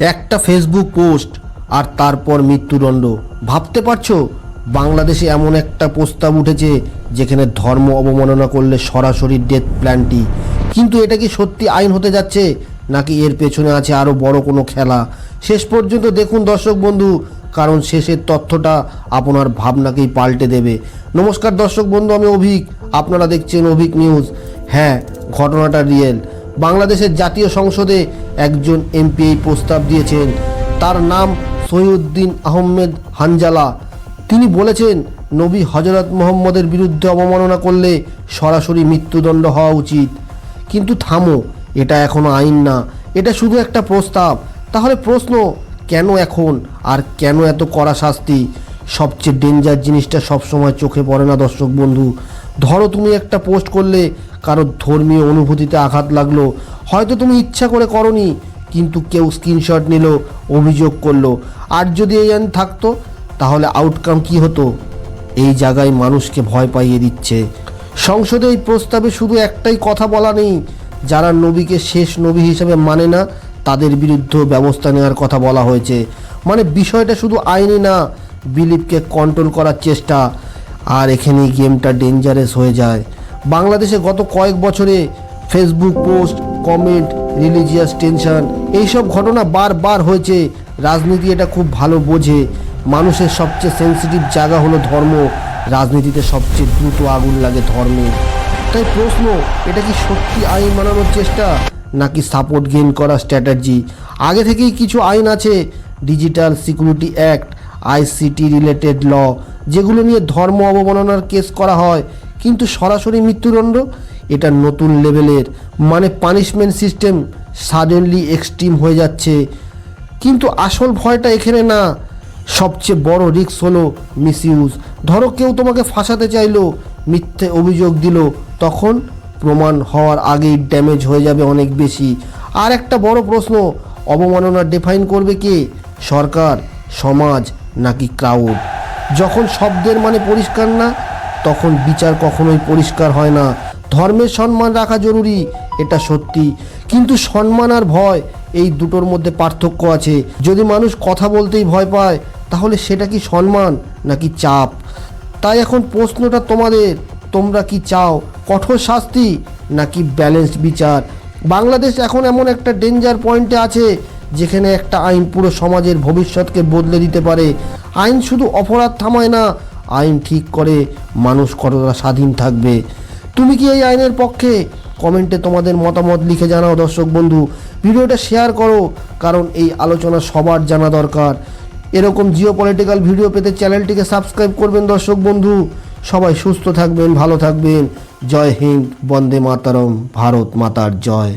একটা Facebook post আর তারপর মৃত্যুদণ্ড। ভাবতে পারছো বাংলাদেশে এমন একটা প্রস্তাব উঠেছে যেখানে ধর্ম অবমাননা করলে সরাসরি ডেথ প্ল্যান্টি। কিন্তু এটা কি সত্যি আইন হতে যাচ্ছে নাকি এর পেছনে আছে আরও বড় কোনো খেলা? শেষ পর্যন্ত দেখুন দর্শক বন্ধু, কারণ শেষের তথ্যটা আপনার ভাবনাকেই পাল্টে দেবে। নমস্কার দর্শক বন্ধু, আমি অভিক, আপনারা দেখছেন অভিক নিউজ। হ্যাঁ, ঘটনাটা রিয়েল। বাংলাদেশের জাতীয় সংসদে একজন এমপি এই প্রস্তাব দিয়েছেন। তার নাম সহিউদ্দিন আহমেদ হানজালা। তিনি বলেছেন নবী হজরত মোহাম্মদের বিরুদ্ধে অবমাননা করলে সরাসরি মৃত্যুদণ্ড হওয়া উচিত। কিন্তু থামো, এটা এখনও আইন না, এটা শুধু একটা প্রস্তাব। তাহলে প্রশ্ন, কেন এখন আর কেন এত কড়া শাস্তি? সবচেয়ে ডেঞ্জার জিনিসটা সবসময় চোখে পড়ে না দর্শক বন্ধু। ধরো তুমি একটা পোস্ট করলে, কারোর ধর্মীয় অনুভূতিতে আঘাত লাগলো, হয়তো তুমি ইচ্ছা করে করনি, কিন্তু কেউ স্ক্রিনশট নিল, অভিযোগ করলো। আর যদি এই আইন থাকতো তাহলে আউটকাম কি হতো? এই জায়গায় মানুষকে ভয় পাইয়ে দিচ্ছে। সংসদে এই প্রস্তাবে শুধু একটাই কথা বলা নেই, যারা নবীকে শেষ নবী হিসেবে মানে না তাদের বিরুদ্ধে ব্যবস্থা নেওয়ার কথা বলা হয়েছে। মানে বিষয়টা শুধু আইনি না, বিলিফকে কন্ট্রোল করার চেষ্টা। আর এখানেই গেমটা ডেঞ্জারাস হয়ে যায়। বাংলাদেশে গত কয়েক বছরে Facebook post, comment, religious tension, এইসব ঘটনা বারবার হয়েছে। রাজনীতি এটা খুব ভালো বোঝে। মানুষের সবচেয়ে সেন্সিটিভ জায়গা হলো ধর্ম। রাজনীতিতে সবচেয়ে দ্রুত আগুন লাগে ধর্মে। তাই প্রশ্ন, এটা কি সত্যি আইন বানানোর চেষ্টা নাকি সাপোর্ট গেইন করা স্ট্র্যাটেজি? আগে থেকেই কিছু আইন আছে, digital security act, ICT related law, যেগুলো নিয়ে ধর্ম অবমাননার কেস করা হয়। কিন্তু সরাসরি মৃত্যুদণ্ড, এটা নতুন লেভেলের। মানে পানিশমেন্ট সিস্টেম সাডেনলি এক্সট্রিম হয়ে যাচ্ছে। কিন্তু আসল ভয়টা এখানে না, সবচেয়ে বড় রিস্ক হলো মিসইউজ। ধরো কেউ তোমাকে ফাঁসাতে চাইলো, মিথ্যে অভিযোগ দিল, তখন প্রমাণ হওয়ার আগেই ড্যামেজ হয়ে যাবে অনেক বেশি। আর একটা বড় প্রশ্ন, অবমাননা ডিফাইন করবে কে? সরকার, সমাজ নাকি ক্রাউড? যখন শব্দের মানে পরিষ্কার না, তখন বিচার কখনোই পরিষ্কার হয় না। ধর্মের সম্মান রাখা জরুরি, এটা সত্যি, কিন্তু সম্মান আর ভয়, এই দুটোর মধ্যে পার্থক্য আছে। যদি মানুষ কথা বলতেই ভয় পায়, তাহলে সেটা কি সম্মান নাকি চাপ? তাই এখন প্রশ্নটা তোমাদের, তোমরা কি চাও কঠোর শাস্তি নাকি ব্যালেন্সড বিচার? বাংলাদেশ এখন এমন একটা ডেঞ্জার পয়েন্টে আছে যেখানে একটা আইন পুরো সমাজের ভবিষ্যৎকে বদলে দিতে পারে। আইন শুধু অপরাধ থামায় না, আইন ঠিক করে মানুষ কতটা স্বাধীন থাকবে। তুমি কি এই আইনের পক্ষে? কমেন্টে তোমাদের মতামত লিখে জানাও দর্শক বন্ধু। ভিডিওটা শেয়ার করো, কারণ এই আলোচনা সবার জানা দরকার। এরকম জিওপলিটিক্যাল ভিডিও পেতে চ্যানেলটিকে সাবস্ক্রাইব করবেন দর্শক বন্ধু। সবাই সুস্থ থাকবেন, ভালো থাকবেন। জয় হিন্দ, বন্দে মাতরম, ভারত মাতার জয়।